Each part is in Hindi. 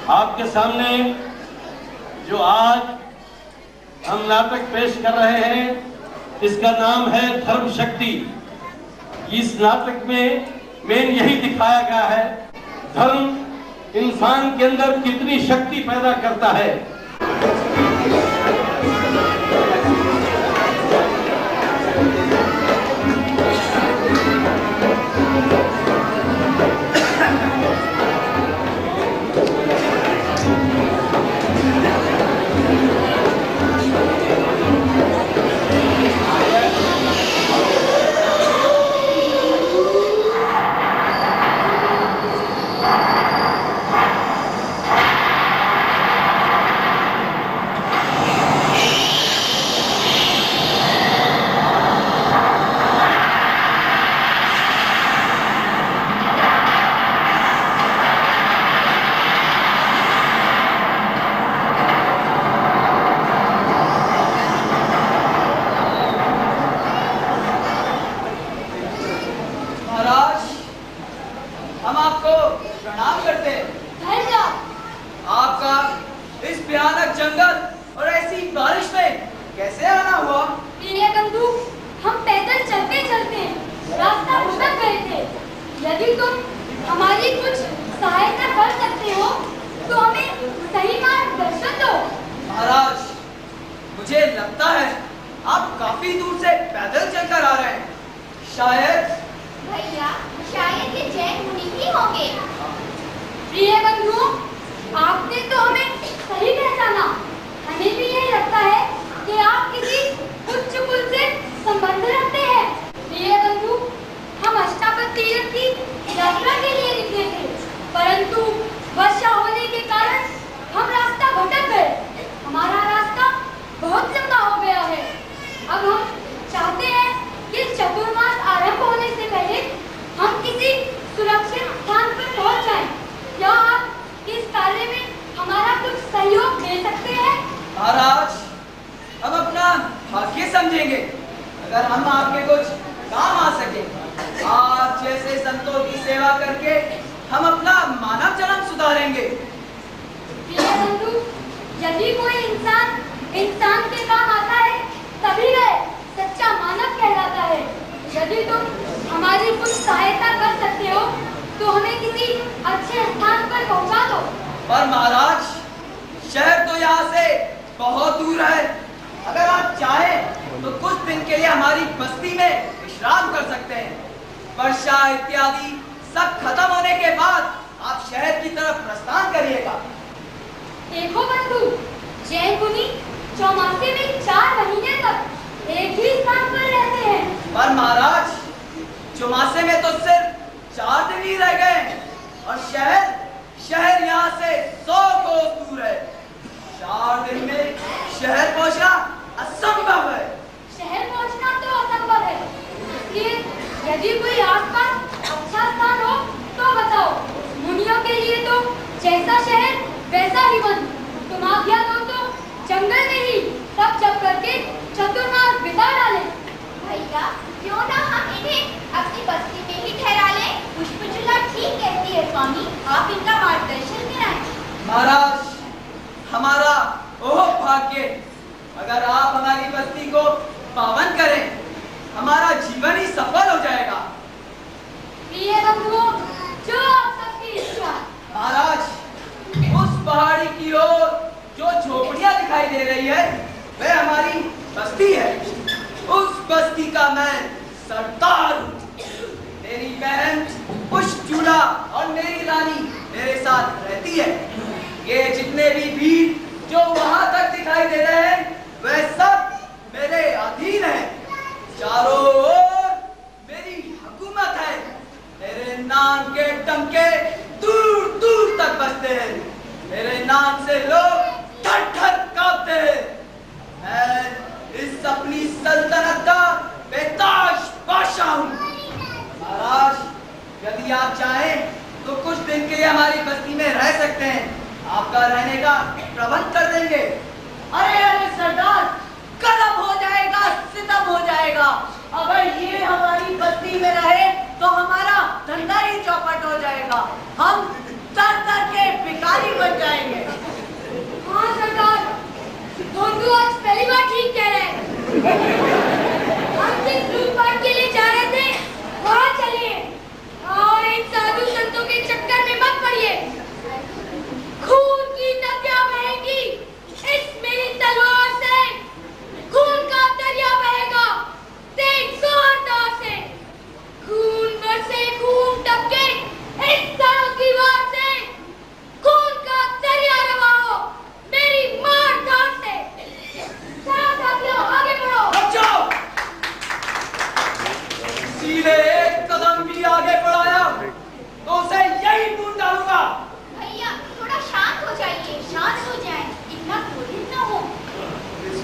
आपके सामने जो आज हम नाटक पेश कर रहे हैं इसका नाम है धर्म शक्ति। इस नाटक में मेन यही दिखाया गया है धर्म इंसान के अंदर कितनी शक्ति पैदा करता है। हम आपको प्रणाम करते हैं। आपका इस भयानक जंगल और ऐसी बारिश में कैसे आना हुआ? प्रिय बंधु, हम पैदल चलते चलते रास्ता भटक गए थे। यदि तुम हमारी कुछ सहायता कर सकते हो तो हमें सही मार्गदर्शन दो। महाराज, मुझे लगता है आप काफी दूर से पैदल चलकर आ रहे हैं। शायद भैया, शायद ये जैन मुनि ही होंगे। प्रिय बंधु, आपने तो हमें सही पहचाना। हमें भी यही लगता है कि आप किसी उच्च कुल से संबंध रखते हैं। प्रिय बंधु, हम अष्टावक्र तीर्थ की यात्रा के लिए निकले थे, परंतु वर्षा होने के कारण हम रास्ता भटक गए। हमारा रास्ता बहुत लंबा हो गया है। अब हम चाहते हैं कि चतुर्मास आरंभ होने से पहले हम किसी सुरक्षित स्थान पर पहुंच जाएं। क्या आप इस कार्य में हमारा कुछ सहयोग दे सकते हैं? महाराज, हम अपना भाग्य समझेंगे अगर हम आपके कुछ काम आ सके। आप जैसे संतों की सेवा करके हम अपना मानव जन्म सुधारेंगे। प्रिय बंधु, यदि कोई इंसान के काम आता है तभी वह सच्चा मानव कहलाता है। यदि तुम हमारी कुछ सहायता कर सकते हो तो हमें किसी अच्छे स्थान पर पहुंचा दो। पर महाराज, शहर तो यहाँ से बहुत दूर है। अगर आप चाहें तो कुछ दिन के लिए हमारी बस्ती में विश्राम कर सकते हैं। वर्षा इत्यादि सब खत्म होने के बाद आप शहर की तरफ प्रस्थान करिएगा। देखो बंधु, जैन मुनि चौमासे में 4 महीने तक एक ही स्थान पर रहते हैं। पर महाराज, चौमासे में तो सिर्फ 4 दिन ही रह गए और शहर यहाँ से 100 कोस दूर है। 4 दिन में शहर पहुंचना असंभव है। शहर पहुंचना तो असंभव है, इसलिए यदि कोई आसपास अच्छा स्थान हो तो बताओ। मुनियों के लिए तो जैसा शहर वैसा ही वन। तुम आज्ञा दो तो जंगल में ही तप जप करके चतुर्मास बिता डालें। भैया, क्यों ना हम इन्हें अपनी बस्ती में ही ठहरा लें? पुष्पचूला ठीक कहती है स्वामी, आप इनका मार्गदर्शन कराएं। महाराज, हमारा ओह भाग्य, अगर आप हमारी बस्ती को पावन करें हमारा जीवन ही सफल हो जाएगा। प्रिय बंधुओं, जो आप सबकी इच्छा। महाराज, उस पहाड़ी की ओर जो झोपड़ियां दिखाई दे रही है वह हमारी बस्ती है। उस बस्ती का मैं सरदार हूँ। मेरी बहन पुष्पचूला और मेरी रानी मेरे साथ रहती है। ये जितने भी भीड़ जो वहां तक दिखाई दे रहे हैं वह सब मेरे अधीन है। चारों ओर मेरी हुकूमत है। मेरे नाम के डंके दूर दूर तक बजते हैं। मेरे नाम से लोग थर थर कांपते हैं। मैं इस अपनी सल्तनत का बेताज बादशाह हूँ। महाराज, यदि आप चाहें तो कुछ दिन के लिए हमारी बस्ती में रह सकते हैं। आपका रहने का प्रबंध कर देंगे। अरे सरदार, कलम हो जाएगा, सितम हो जाएगा। अगर ये हमारी बस्ती में रहे तो हमारा धंधा ही चौपट हो जाएगा। हम तर तर के भिखारी बन जाएंगे।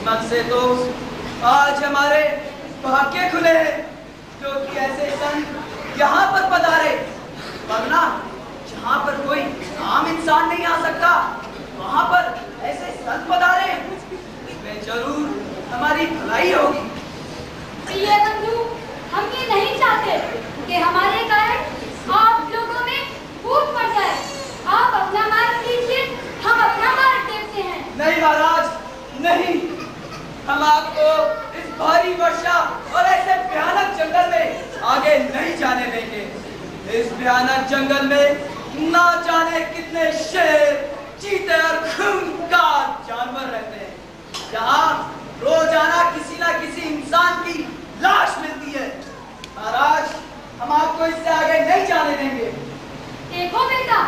किस्मत से तो आज हमारे भाग्य खुले हैं, क्योंकि ऐसे संत यहाँ पर पधारे, वरना जहाँ पर कोई आम इंसान नहीं आ सकता, वहाँ पर ऐसे संत पधारे, इसमें जरूर हमारी भलाई होगी। प्रिय बंधु, हम ये नहीं चाहते कि हमारे कारण आप लोगों में फूट पड़ जाए। आप अपना मार्ग लीजिए, हम अपना मार्ग देखते हैं। नहीं महाराज, नहीं, हम आपको इस भारी वर्षा और ऐसे भयानक जंगल में आगे नहीं जाने देंगे। इस भयानक जंगल में ना जाने कितने शेर, चीते और खूंखार जानवर रहते हैं, जहाँ रोजाना किसी ना किसी इंसान की लाश मिलती है। महाराज, हम आपको इससे आगे नहीं जाने देंगे। देखो बेटा,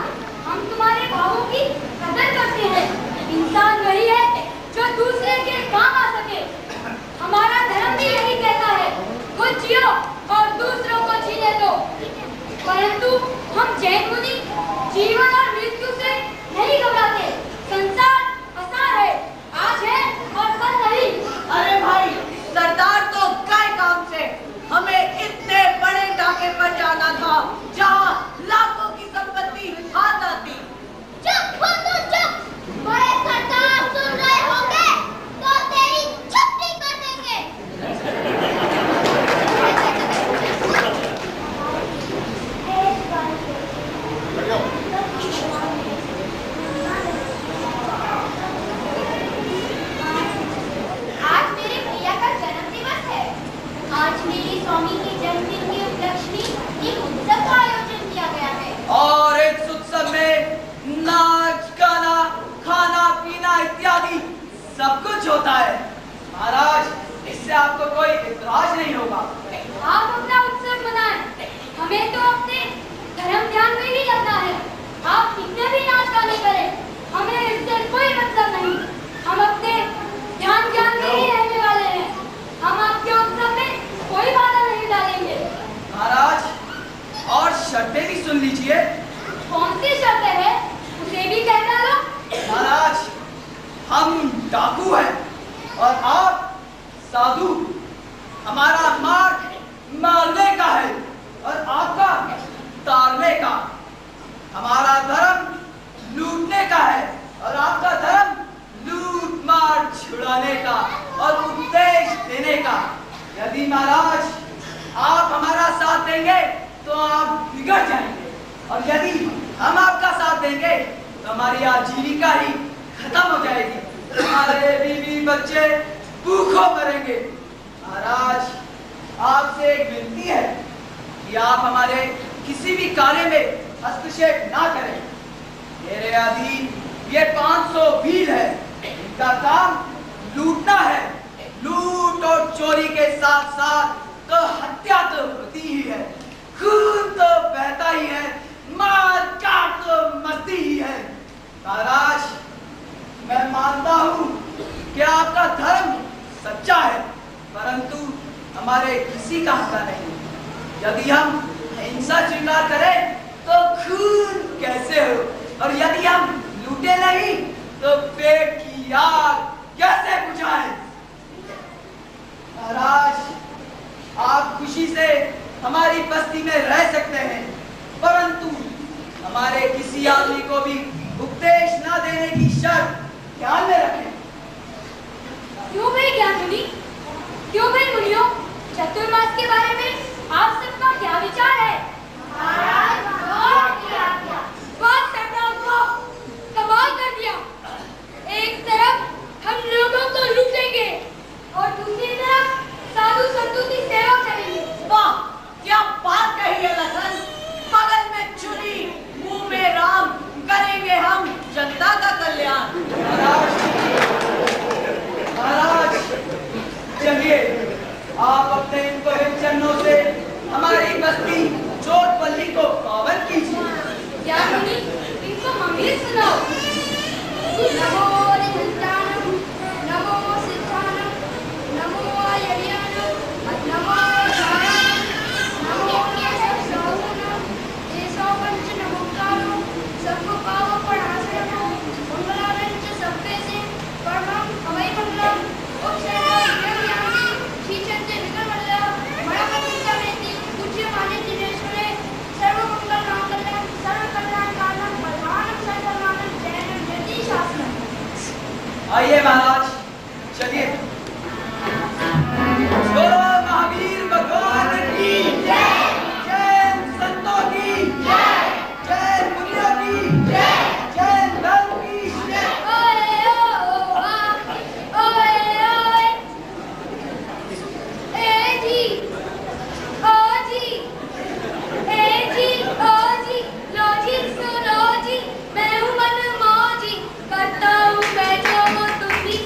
हम तुम्हारे भावों की कदर करते हैं। इंसान वही है जो दूसरे के काम आ सके। हमारा धर्म भी यही कहता है, खुद जियो और दूसरों को जीने दो। परंतु हम जैन मुनि जीवन और मृत्यु से नहीं घबराते। संसार आसान है, आज है और कल नहीं। अरे भाई, सरदार तो काय काम से हमें इतने बड़े डाके पर जाना था, जहाँ लाखों की संपत्ति हाथ आती। चुप बंधु चुप, बड़े सरदार सुन रहे होंगे तो तेरी छुट्टी कर देंगे। आज मेरे भैया का जन्म दिवस है। आज मेरे स्वामी के जन्मदिन के उपलक्ष्य में एक उत्सव का आयोजन किया गया है। और इस उत्सव में नाच, गाना, खाना, पीना इत्यादि सब कुछ होता है। महाराज, इससे आपको कोई इतराज नहीं होगा। आप अपना उत्सव मनाएं, हमें तो अपने धर्म ध्यान में ही लगना है। आप कितने भी नाच गाने करें, हमें इससे कोई मतलब नहीं। हम अपने ध्यान में ही रहने वाले हैं। हम आपके उत्सव में कोई बाधा नहीं डालेंगे। महाराज, और शर्तें भी सुन लीजिए। कौन सी शर्तें हैं, उसे भी कह डालो। महाराज, हम डाकू हैं और आप साधु। हमारा मार्ग मारने का है और आपका तारने का। हमारा धर्म लूटने का है और आपका धर्म लूट मार छुड़ाने का और उपदेश देने का। यदि महाराज आप हमारा साथ देंगे तो आप बिगड़ जाएंगे, और यदि हम आपका साथ देंगे तो हमारी आजीविका ही खत्म हो जाएगी। हमारे बीवी बच्चे भूखों मरेंगे। महाराज, आपसे एक विनती है कि आप हमारे किसी भी कार्य में हस्तक्षेप ना करें। मेरे अधीन ये 500 भील है, इनका काम लूटना है। लूट और चोरी के साथ साथ तो हत्या तो होती ही है, खून तो बहता ही है, मार काट तो मस्ती ही है। महाराज, मैं मानता हूँ कि आपका धर्म सच्चा है, परंतु हमारे किसी का हक नहीं। यदि हम हिंसा श्रृंगार करें तो खून कैसे हो, और यदि हम लूटे नहीं तो पेट की आग कैसे बुझाएं? महाराज, आप खुशी से हमारी बस्ती में रह सकते हैं, परंतु हमारे किसी आदमी को भी उपदेश न देने की शर्त ध्यान में रखें। क्यों भाई ज्ञान मुनि, क्यों भाई मुनियों, चतुर्मास के बारे में आप सबका क्या विचार है? महाराज, बहुत किया गया। बात सरदार को कमाल कर दिया। एक तरफ हम लोगों को लूटेंगे और दूसरी तरफ साधु संतों की सेवा करेंगे। वाह, क्या बात कही है लखन। बगल में छुरी, मुंह में राम, करेंगे हम जनता का कल्याण। महाराज, चलिए आप अपने इन पवित्र चरणों से हमारी बस्ती चोटपल्ली को पावन कीजिए। ज्ञान मुनि, इनको मंगल सुनाओ। नमो निरंजनाय, नमो सिद्धाय, नमो आयर्याय, नमो साराय, नमो केशवसाधनाय, केशवपंच नमोकारो, सबको पाव पढ़ाशयो, मंगलालंच सबके से परमं अवै मंगलम। आइए महाराज, चलिए। बोलो महावीर भगवान की जय, जय संतों की जय, जय पुण्यों की जय, जय धर्म की जय। ओए ओ आ, ओए ओए, ए जी, ओ जी, ए जी, ओ जी, लो जी सुनो जी, मैं हूँ मनमौजी, करता हूँ मैं जो तुम भी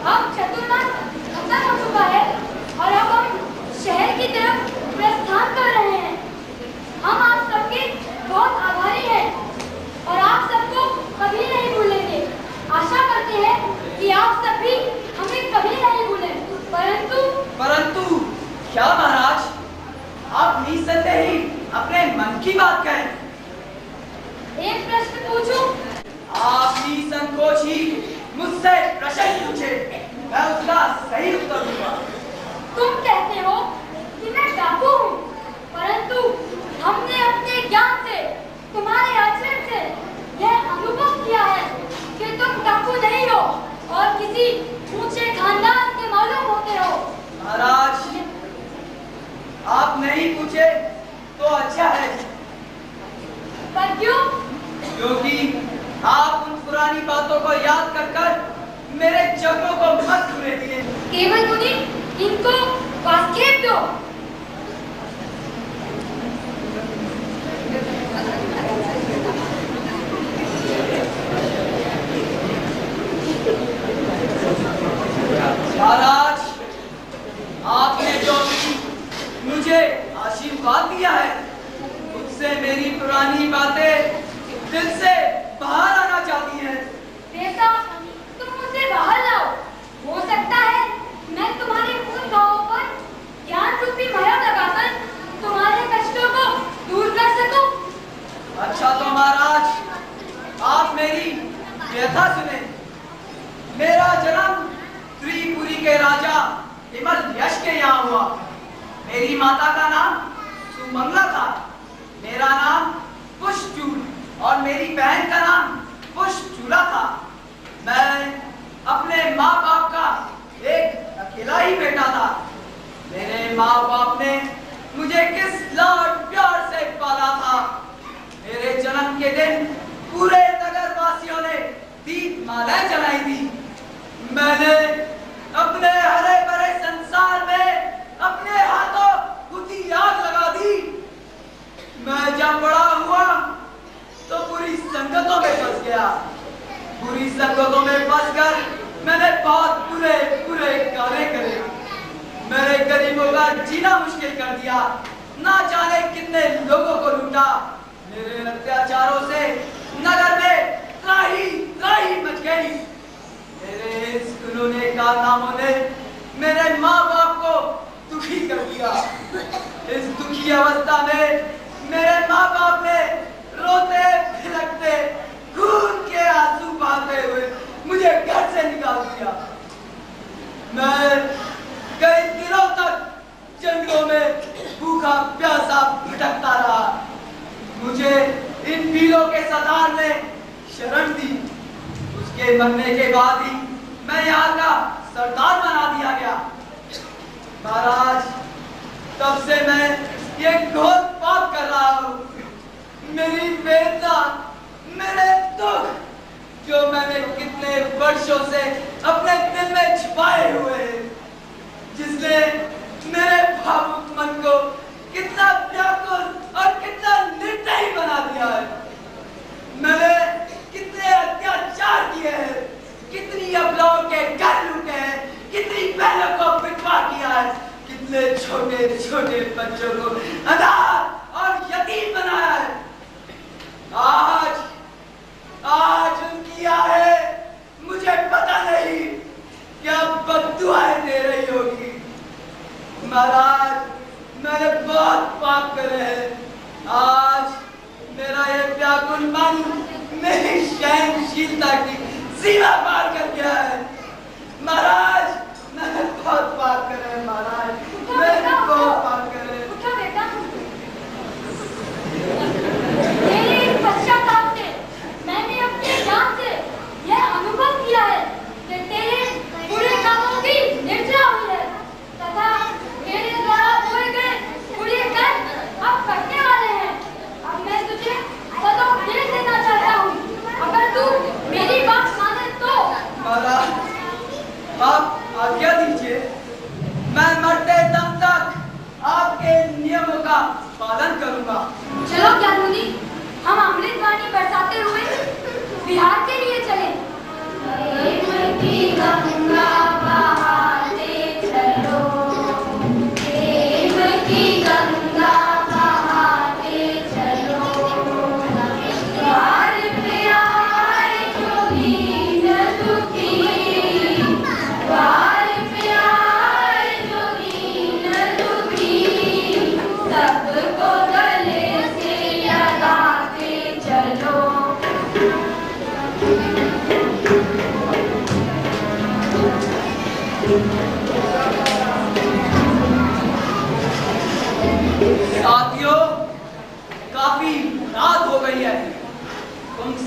अब चतुर्मास खत्म हो चुका है और अब हम शहर की तरफ प्रस्थान कर रहे हैं। हम आप सबके बहुत आभारी हैं और आप सबको कभी नहीं भूलेंगे। आशा करते हैं कि आप सब भी हमें कभी नहीं भूलें। परंतु क्या महाराज, आप निसंदेही अपने मन की बात कहें। एक प्रश्न पूछूं? आप निसंकोच ही मुझसे प्रश्न पूछे, मैं उसका सही उत्तर दूंगा। तुम कहते हो कि मैं डाकू हूँ, परंतु हमने अपने ज्ञान से, तुम्हारे आचरण से यह अनुभव किया है कि तुम डाकू नहीं हो और किसी ऊंचे खानदान के मालूम होते हो। महाराज, आप नहीं पूछे तो अच्छा है। पर क्यों? क्योंकि आप उन पुरानी बातों को याद कर कर मेरे जख्मों को मत छूने दिए। केवल मुनि, इनको वास्केप दो। महाराज, आपने जो मुझे आशीर्वाद दिया है, उससे मेरी पुरानी बातें दिल से बाहर आना चाहती हैं। बेटा, तुम मुझे बाहर लाओ। हो सकता है मैं तुम्हारे उन घावों पर ज्ञान रूपी मरहम लगाकर तुम्हारे कष्टों को दूर कर सकूं। अच्छा तो महाराज, आप मेरी व्यथा सुने। मेरा जन्म त्रिपुरी के राजा हिमल्यश के यहाँ हुआ। मेरी माता का नाम सुमंगला था, मेरा नाम पुष्पचूड़ और मेरी बहन का नाम पुष्पचूड़ा था। मैं अपने माँ बाप का एक अकेला ही बेटा था। मेरे माँ बाप ने मुझे किस लाड प्यार से पाला था। मेरे जन्म के दिन पूरे नगर वासियों ने दीपमालाएं जलाई थी। मैंने अपने हरे भरे संसार में अपने हाथों खुद ही आग लगा दी। मैं जब बड़ा हुआ तो बुरी संगतों में फंस गया। बुरी संगतों में फंसकर मैंने बहुत बुरे बुरे गाने करे। मेरे गरीबों का जीना मुश्किल कर दिया। ना जाने कितने लोगों को लूटा। मेरे अत्याचारों से नगर में त्राही त्राही मच गई। मेरे इस उन्होंने कारनामों ने मेरे माँ बाप को दुखी कर दिया। इस दुखी अवस्था में मेरे माँ बाप ने रोते फिलकते खून के आंसू बहाते हुए मुझे घर से निकाल दिया। मैं कई दिनों तक जंगलों में भूखा प्यासा भटकता रहा। मुझे इन वीरों के सरदार ने शरण दी। उसके मरने के बाद ही मैं यहाँ का सरदार बना दिया गया। महाराज, तब से मैं ये घोर पाप कर रहा हूँ। मेरी वेदना, मेरे दुख, जो मैंने कितने वर्षों से अपने दिल में छिपाए हुए हैं, जिसने मेरे भावुक मन को कितना व्याकुल और कितना निर्दयी बना दिया है। मैंने कितने अत्याचार किए हैं, कितनी अबलाओं के घर लूटे हैं, कितनी बहनों को विधवा किया है, कितने छोटे छोटे बच्चों को अनाथ और यतीम बनाया है। आज उनकी आहें मुझे पता नहीं क्या बद्दुआएं दे रही होगी। महाराज, मैंने बहुत पाप करे हैं। आज मेरा ये व्याकुल मन मेरी सहनशीलता की सीमा पार कर गया है। महाराज, मैंने बहुत पाप करे हैं। महाराज, मैंने बहुत पाप करे हैं। उठो बेटा। मेरे इस पश्चाताप से मैंने अपने ज्ञान से यह अनुभव किया है कि तेरे बुरे कामों की निर्जरा हुई है तथा मेरे द्वारा बोए गए बुरे कर्म अब कटने वाले हैं। अब मैं तुझे सदैव दे देना चाहता हूँ, अगर तू मेरी बात माने तो। महाराज, आप आज्ञा दीजिए। मैं मरते दम तक आपके नियमों का पालन करूंगा। चलो ज्ञानमुनि, हम अमृतवाणी बरसाते हुए बिहार के लिए चले।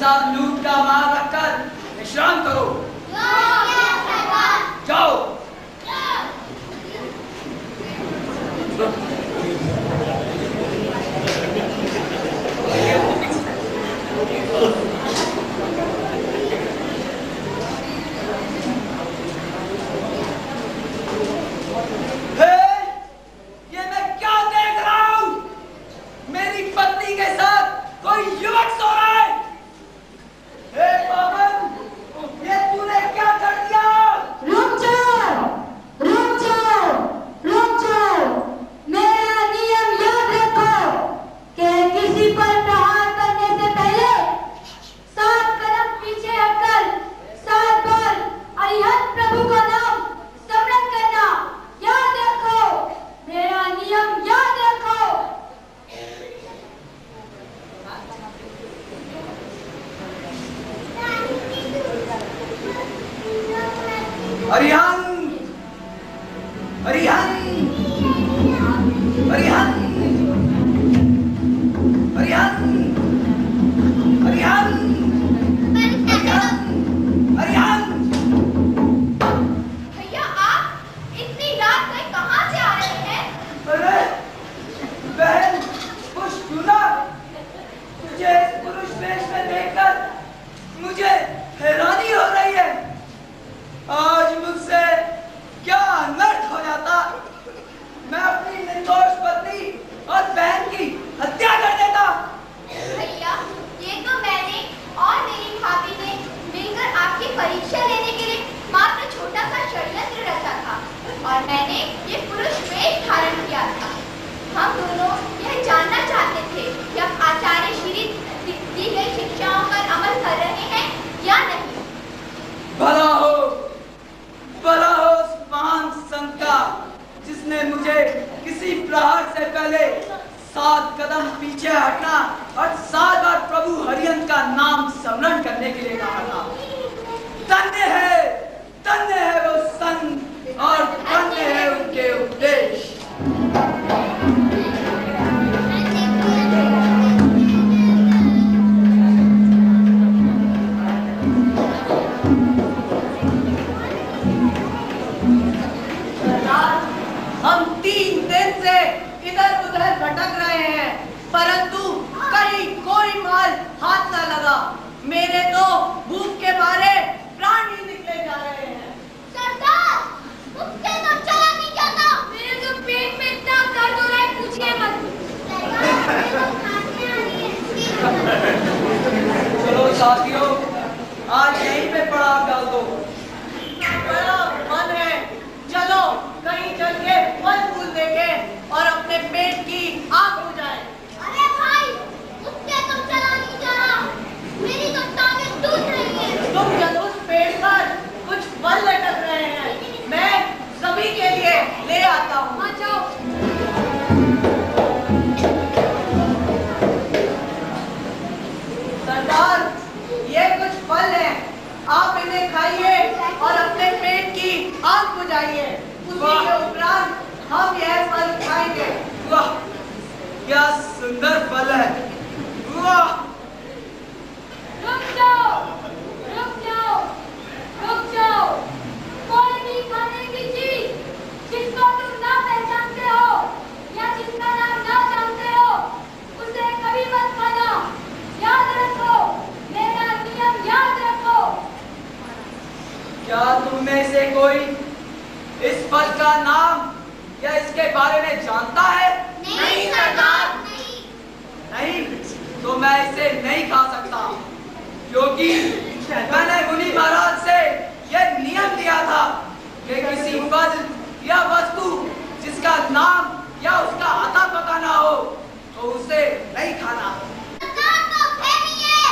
सब लूट का माल रखकर विश्राम करो। जाओ। अरिहंत, अरिहंत, अरिहंत, अरिहंत, अरिहंत, अरिहंत। भैया आप इतनी रात में कहाँ से आ रहे हैं? अरे बहन, कुछ सुना? तुझे इस पुरुष वेश में देखकर मुझे हैरानी हो रही है। आज मुझसे क्या अनर्थ हो जाता, मैं अपनी निर्दोष पत्नी और बहन की हत्या कर देता। भैया ये तो मैंने और मेरी भाभी ने मिलकर आपकी परीक्षा लेने के लिए मात्र छोटा सा षड्यंत्र रचा था और मैंने ये पुरुष वेश धारण किया था। हम दोनों यह जानना चाहते थे कि आप आचार्य श्री दी गई शिक्षाओं पर अमल कर रहे हैं या नहीं। भला हो उस महान संत का जिसने मुझे किसी प्रहार से पहले 7 कदम पीछे हटना और 7 बार प्रभु हरिहंत का नाम स्मरण करने के लिए कहा था। धन्य है वो संत और धन्य है उनके उपदेश। हम 3 दिन से इधर उधर भटक रहे हैं, परंतु कहीं कोई माल हाथ न लगा। मेरे तो भूख के मारे प्राण ही निकले जा रहे हैं। सरदार, मुझसे तो चला नहीं जाता। मेरे तो पेट में इतना दर्द हो रहा है, पूछिए मत। चलो साथियों, आज यहीं पे पड़ाव डाल दो। बड़ा मन है, चलो कहीं चल के फल फूल देखें और अपने पेट की आग बुझाएं। अरे भाई, मुझसे तो चला नहीं जा रहा, मेरी तो टांगें टूट रही हैं। तुम जब उस पेड़ पर कुछ फल लटक रहे हैं, मैं सभी के लिए ले आता हूँ। हाँ जाओ। सरदार, ये कुछ फल हैं, आप इन्हें खाइए और अपने पेट की आग बुझाइए। उसी के उपरांत हम यह फल खाएंगे। वाह, क्या सुंदर फल है। वाह, रुक जाओ, रुक जाओ, रुक जाओ। कोई भी खाने की चीज जिसको तुम ना पहचानते हो या जिसका नाम ना जानते हो, उसे कभी मत खाना। याद रखो, मेरा नियम याद रखो। क्या तुम में से कोई इस फल का नाम या इसके बारे में जानता है? नहीं सरदार, नहीं, तो मैं इसे नहीं खा सकता, क्योंकि मैंने मुनि महाराज से यह नियम दिया था कि किसी फल या वस्तु जिसका नाम या उसका आता पता ना हो तो उसे नहीं खाना। सरदार तो खेलिए,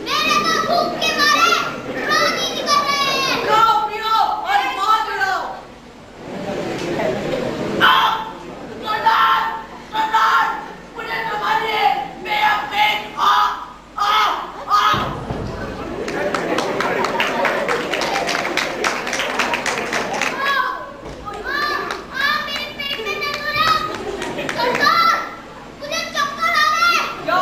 मेरे तो भूख के मारे प्राण ही निकल रहे हैं। खाओ पियो और मौज उड़ाओ। सरदार, सरदार, मुझे तो मारिए, मेरा पेट आ आ आ। मेरे पेट में दर्द हो रहा है। सरदार, मुझे चक्कर आ रहे हैं। क्या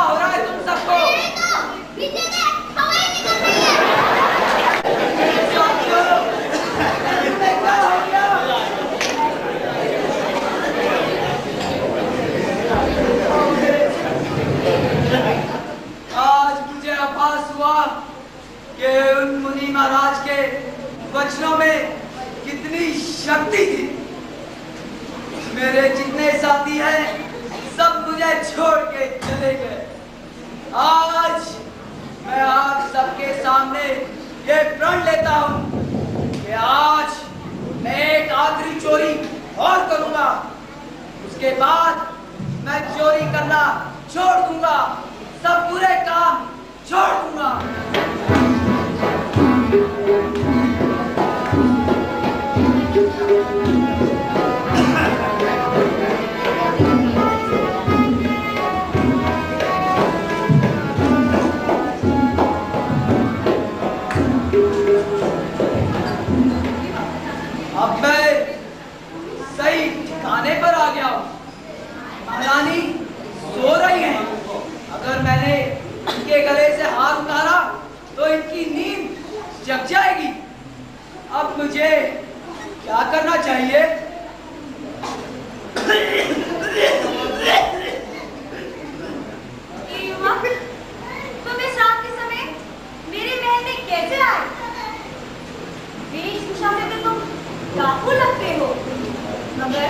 आभास हुआ कि उन मुनि महाराज के वचनों में कितनी शक्ति थी। मेरे जितने साथी हैं सब मुझे छोड़ के चले गए। आज मैं आप सबके सामने ये प्रण लेता हूँ कि आज मैं एक आखिरी चोरी और करूँगा। उसके बाद मैं चोरी करना छोड़ दूंगा, सब बुरे काम छोड़ दूंगा। अब मैं सही ठिकाने पर आ गया हूँ। महारानी सो रही हैं। अगर मैंने इनके गले से हाथ उतारा तो इनकी नींद जग जाएगी। अब मुझे क्या करना चाहिए? तुम इस रात के समय मेरे महल में कैसे आए? वेशभूषा में तो तुम डाकू लगते हो, मगर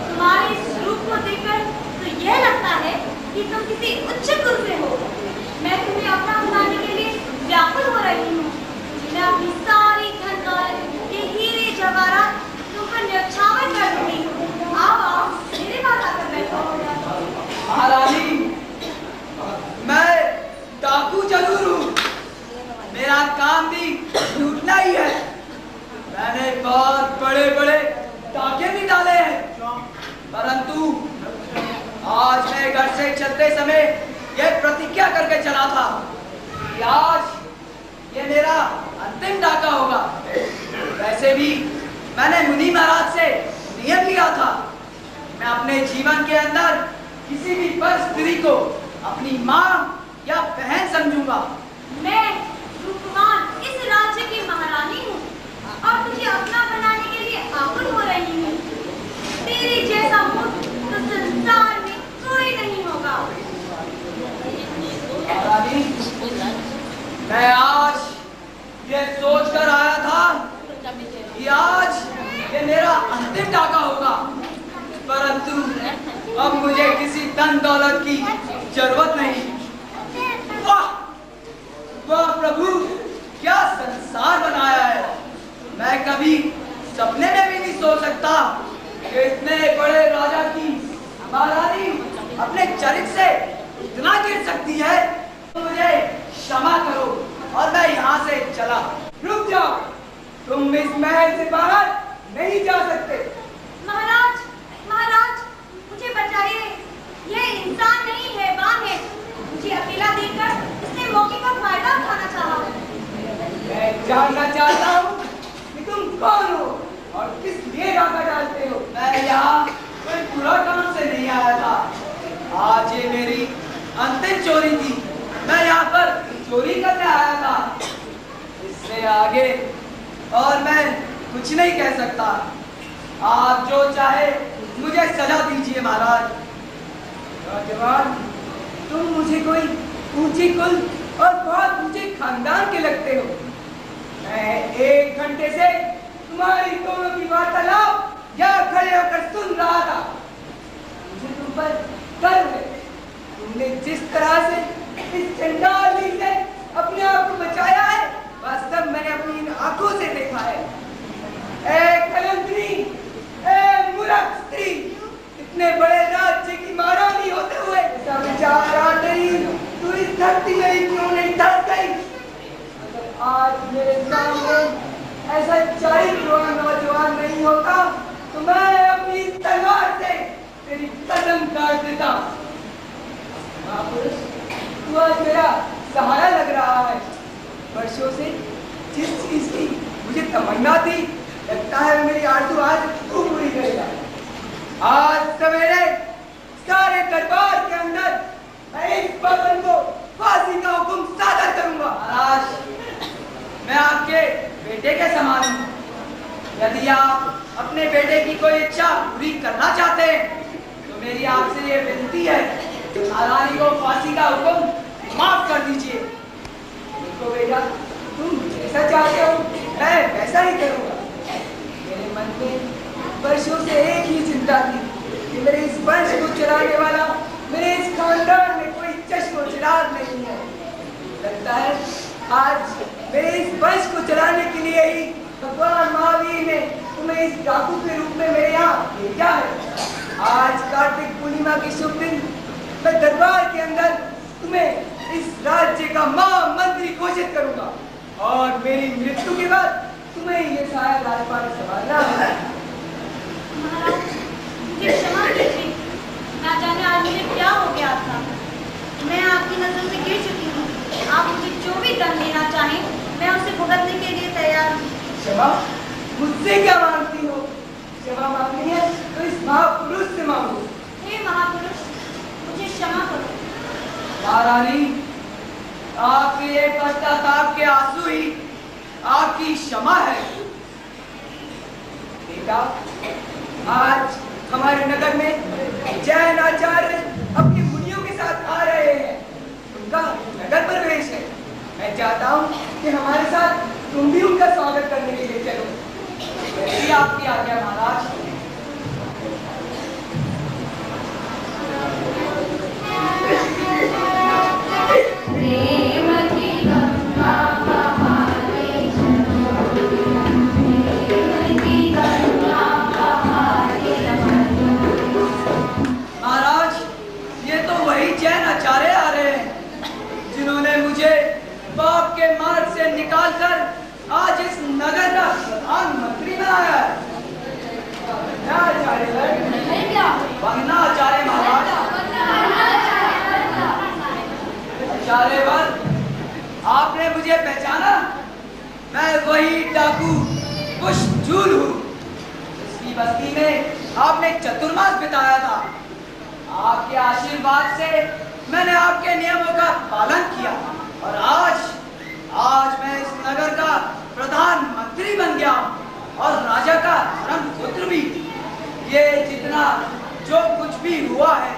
तुम्हारे इस रूप को देखकर तो यह लगता है कि तुम किसी उच्च कुल से हो। मैं तुम्हें अपना बनाने के लिए व्याकुल हो रही हूँ। मैं अपनी सारी धन दौलत, ये हीरे जवाहरात तुम पर न्यौछावर कर दूंगी। आओ मेरे पास आकर बैठो। महारानी, मैं डाकू जरूर हूँ, मेरा काम भी लूटना ही है। मैंने बहुत बड़े बड़े डाके भी डाले हैं, परंतु आज मैं घर से चलते समय यह प्रतिज्ञा करके चला था कि आज ये मेरा अंतिम डाका होगा। वैसे भी मैंने मुनि महाराज से नियम लिया था, मैं अपने जीवन के अंदर किसी भी पर स्त्री को अपनी माँ या बहन समझूंगा। मैं रूपवान इस राज्य की महारानी हूँ और तुझे अपना बनाने के लिए आकुल हो रही हूँ। तेरे जैसा मुक्त तो संसार में कोई नहीं होगा। महारानी, मैं आज ये सोच कर आया था कि आज ये मेरा अंतिम डाका होगा, परंतु अब मुझे किसी धन दौलत की जरूरत नहीं। वाह वाह प्रभु, क्या संसार बनाया है। मैं कभी सपने में भी नहीं सोच सकता कि इतने बड़े राजा की महारानी अपने चरित्र से इतना गिर सकती है। मुझे क्षमा करो और मैं यहाँ से चला। रुक जाओ, तुम इस महल से बाहर नहीं जा सकते। महाराज, महाराज, मुझे बचाइए। यह इंसान नहीं है, बान है। मुझे अकेला देखकर इसने मौके का फायदा उठाना चाहा। मैं जानना चाहता हूँ कि तुम कौन हो और किस लिए डाका डालते हो। मैं यहाँ कोई बुरा काम से नहीं आया था। आज ये मेरी अंतिम चोरी थी। मैं यहाँ पर चोरी करने आया था। इससे आगे और मैं कुछ नहीं कह सकता। आप जो चाहे मुझे सजा दीजिए महाराज। नौजवान, तुम मुझे कोई ऊंची कुल और बहुत ऊंचे खानदान के लगते हो। मैं 1 घंटे से तुम्हारी दोनों की वार्तालाप यहाँ खड़े होकर सुन रहा था। मुझे तुम पर गर्व है। तुमने जिस तरह से इस चंडाली से अपने आप को बचाया है, वह सब मैंने अपनी इन आंखों से देखा है। कलंकनी, मूर्ख स्त्री, इतने बड़े राज्य की महारानी होते हुए ऐसा विचार आ गई, तू इस धरती में ही क्यों नहीं धस गई? अगर आज मेरे सामने ऐसा चरित्रवान नौजवान नहीं होता तो मैं अपनी तलवार से तेरी कदम काट देता। महापुरुष, तू आज मेरा सहारा लग रहा है। वर्षों से जिस चीज की मुझे तमन्ना थी, लगता है मेरी आरज़ू आज तू पूरी करेगा। आज सवेरे सारे दरबार के अंदर मैं इस बदन को फांसी का हुक्म सादर करूंगा। महाराज, मैं आपके बेटे के समान हूँ। यदि आप अपने बेटे की कोई इच्छा पूरी करना चाहते हैं तो मेरी आपसे ये विनती है, महारानी को फांसी का हुक्म माफ कर दीजिए। चिंता थी कि मेरे इस वंश को चलाने वाला मेरे इस खानदान में कोई चश्मो चिराग नहीं है। लगता है आज मेरे इस वंश को चलाने के लिए ही भगवान महावीर ने तुम्हें इस डाकू के रूप में मेरे यहाँ भेजा है। आज कार्तिक पूर्णिमा के शुभ दिन मैं दरबार के अंदर तुम्हें इस राज्य का महामंत्री घोषित करूंगा और मेरी मृत्यु के बाद तुम्हें ये सारा राजपाट संभालना है। महाराज, मुझे क्षमा कीजिए। ना जाने आज मुझे क्या हो गया था। मैं आपकी नजर से गिर चुकी हूँ। आप मुझे जो भी दंड देना चाहें, मैं उसे भुगतने के लिए तैयार हूँ। क्षमा मुझसे क्या मांगती हो? क्षमा मांगनी है तो इस महापुरुष से मांगो। हे महापुरुष, मुझे क्षमा करो। महारानी, आपके ये पश्चाताप के आंसू ही आपकी क्षमा है। बेटा, आज हमारे नगर में जैन आचार्य अपनी मुनियों के साथ आ रहे हैं। उनका नगर प्रवेश है। मैं चाहता हूँ कि हमारे साथ तुम भी उनका स्वागत करने के लिए चलो। यदि आपकी आज्ञा महाराज। महाराज, ये तो वही जैन आचार्य आ रहे हैं जिन्होंने मुझे पाप के मार्ग से निकालकर आज इस नगर का प्रधानमंत्री बनाया है। वंदना आचार्य महाराज। आचार्यवर, आपने मुझे पहचाना? मैं वही डाकू पुष्पजूल हूँ। इसकी बस्ती में आपने चतुर्मास बिताया था। आपके आशीर्वाद से मैंने आपके नियमों का पालन किया और आज मैं इस नगर का प्रधानमंत्री बन गया और राजा का धर्म पुत्र भी। ये जितना जो कुछ भी हुआ है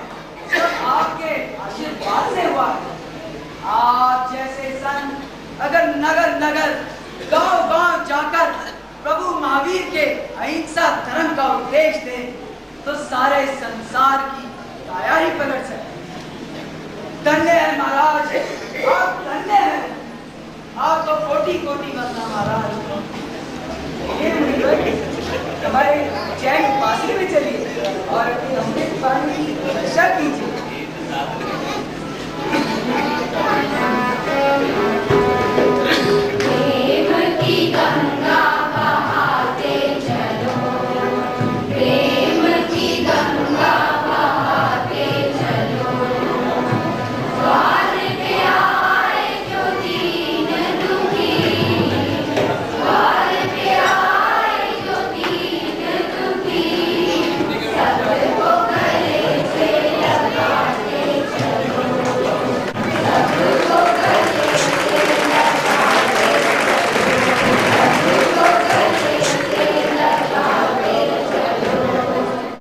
सब आपके आशीर्वाद से हुआ है। आप जैसे संत अगर नगर नगर गांव गांव जाकर प्रभु महावीर के अहिंसा धर्म का उपदेश दे तो सारे संसार की काया ही पलट सकती। धन्य है महाराज, आप धन्य हैं। आप तो कोटि कोटि वंदना महाराज। हमारे जैन उपासना में चलिए और अपनी अमृत पानी की रक्षा कीजिए।